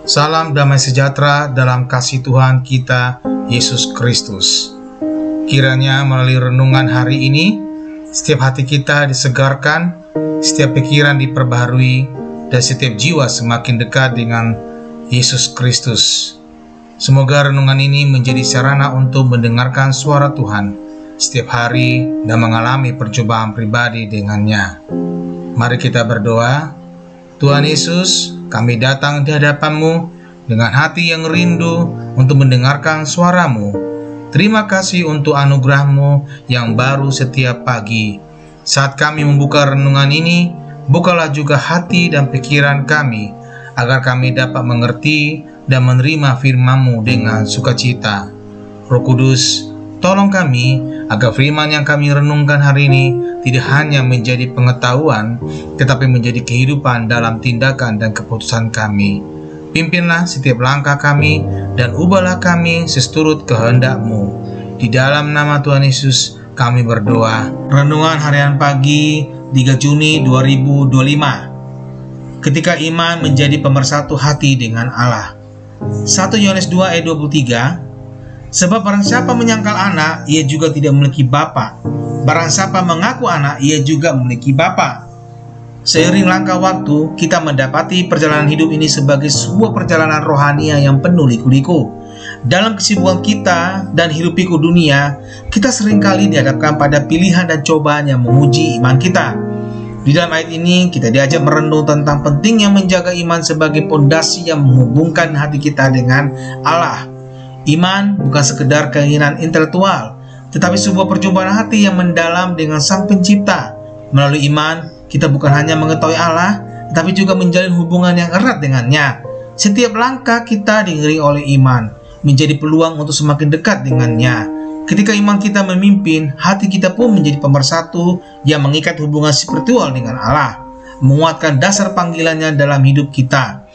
Salam damai sejahtera dalam kasih Tuhan kita, Yesus Kristus. Kiranya melalui renungan hari ini, setiap hati kita disegarkan, setiap pikiran diperbaharui, dan setiap jiwa semakin dekat dengan Yesus Kristus. Semoga renungan ini menjadi sarana untuk mendengarkan suara Tuhan setiap hari dan mengalami percobaan pribadi dengannya. Mari kita berdoa. Tuhan Yesus, kami datang di hadapan-Mu dengan hati yang rindu untuk mendengarkan suara-Mu. Terima kasih untuk anugerah-Mu yang baru setiap pagi. Saat kami membuka renungan ini, bukalah juga hati dan pikiran kami, agar kami dapat mengerti dan menerima firman-Mu dengan sukacita. Roh Kudus, tolong kami agar firman yang kami renungkan hari ini tidak hanya menjadi pengetahuan, tetapi menjadi kehidupan dalam tindakan dan keputusan kami. Pimpinlah setiap langkah kami dan ubahlah kami seturut kehendak-Mu. Di dalam nama Tuhan Yesus kami berdoa. Renungan harian pagi 3 Juni 2025. Ketika iman menjadi pemersatu hati dengan Allah. 1 Yohanes 2 ayat 23. Sebab barang siapa menyangkal anak, ia juga tidak memiliki bapa. Barang siapa mengaku anak, ia juga memiliki bapa. Seiring langkah waktu, kita mendapati perjalanan hidup ini sebagai sebuah perjalanan rohania yang penuh liku-liku. Dalam kesibukan kita dan hidup pikuk dunia, kita seringkali dihadapkan pada pilihan dan cobaan yang menguji iman kita. Di dalam ayat ini, kita diajak merenung tentang pentingnya menjaga iman sebagai pondasi yang menghubungkan hati kita dengan Allah. Iman bukan sekedar keinginan intelektual, tetapi sebuah perjumpaan hati yang mendalam dengan Sang Pencipta. Melalui iman, kita bukan hanya mengetahui Allah, tetapi juga menjalin hubungan yang erat dengannya. Setiap langkah kita diiringi oleh iman, menjadi peluang untuk semakin dekat dengannya. Ketika iman kita memimpin, hati kita pun menjadi pemersatu yang mengikat hubungan spiritual dengan Allah, menguatkan dasar panggilannya dalam hidup kita.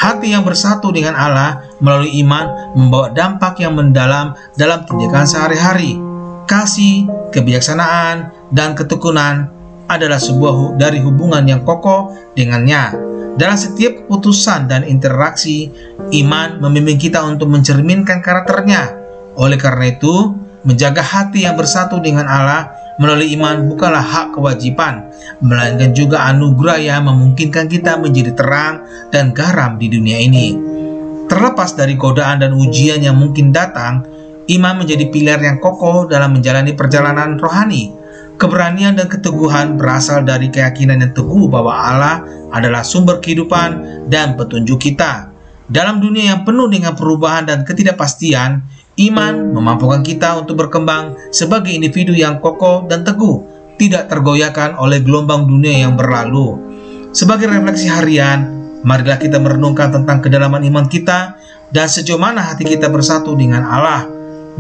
Hati yang bersatu dengan Allah melalui iman membawa dampak yang mendalam dalam tindakan sehari-hari. Kasih, kebijaksanaan, dan ketekunan adalah sebuah dari hubungan yang kokoh dengannya. Dalam setiap keputusan dan interaksi, iman membimbing kita untuk mencerminkan karakternya. Oleh karena itu, menjaga hati yang bersatu dengan Allah melalui iman bukanlah hak kewajiban, melainkan juga anugerah yang memungkinkan kita menjadi terang dan garam di dunia ini. Terlepas dari godaan dan ujian yang mungkin datang, iman menjadi pilar yang kokoh dalam menjalani perjalanan rohani. Keberanian dan keteguhan berasal dari keyakinan yang teguh bahwa Allah adalah sumber kehidupan dan petunjuk kita. Dalam dunia yang penuh dengan perubahan dan ketidakpastian, iman memampukan kita untuk berkembang sebagai individu yang kokoh dan teguh, tidak tergoyahkan oleh gelombang dunia yang berlalu. Sebagai refleksi harian, marilah kita merenungkan tentang kedalaman iman kita dan sejauh mana hati kita bersatu dengan Allah.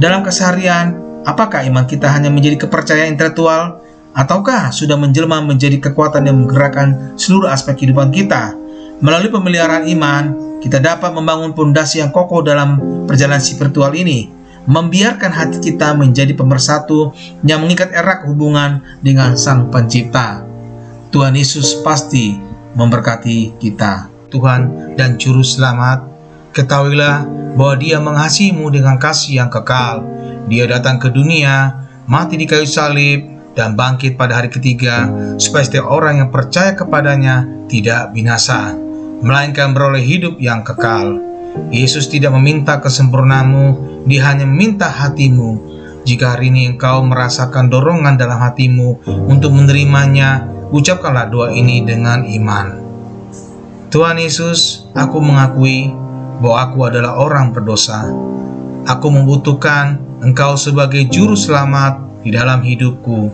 Dalam keseharian, apakah iman kita hanya menjadi kepercayaan intelektual, ataukah sudah menjelma menjadi kekuatan yang menggerakkan seluruh aspek kehidupan kita? Melalui pemeliharaan iman, kita dapat membangun pondasi yang kokoh dalam perjalanan spiritual ini, membiarkan hati kita menjadi pemersatu yang mengikat erat hubungan dengan Sang Pencipta. Tuhan Yesus pasti memberkati kita. Tuhan dan Juru Selamat, ketahuilah bahwa Dia mengasihimu dengan kasih yang kekal. Dia datang ke dunia, mati di kayu salib, dan bangkit pada hari ketiga, supaya setiap orang yang percaya kepadanya tidak binasa, melainkan beroleh hidup yang kekal. Yesus tidak meminta kesempurnaanmu, Dia hanya meminta hatimu. Jika hari ini engkau merasakan dorongan dalam hatimu untuk menerimanya, ucapkanlah doa ini dengan iman. Tuhan Yesus, aku mengakui bahwa aku adalah orang berdosa. Aku membutuhkan Engkau sebagai Juru Selamat di dalam hidupku.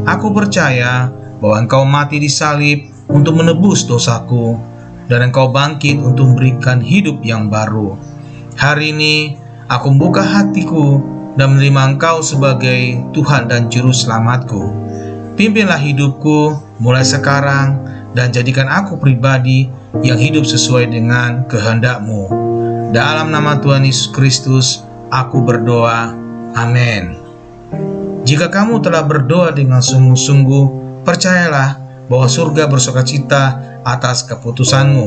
Aku percaya bahwa Engkau mati di salib untuk menebus dosaku, dan Engkau bangkit untuk memberikan hidup yang baru. Hari ini aku membuka hatiku dan menerima Engkau sebagai Tuhan dan Juru Selamatku. Pimpinlah hidupku mulai sekarang dan jadikan aku pribadi yang hidup sesuai dengan kehendak-Mu. Dalam nama Tuhan Yesus Kristus aku berdoa. Amin. Jika kamu telah berdoa dengan sungguh-sungguh, percayalah bahwa surga bersukacita atas keputusanmu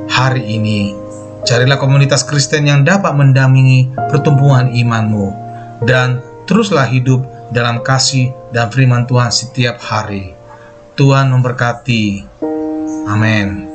hari ini. Carilah komunitas Kristen yang dapat mendampingi pertumbuhan imanmu, dan teruslah hidup dalam kasih dan firman Tuhan setiap hari. Tuhan memberkati. Amin.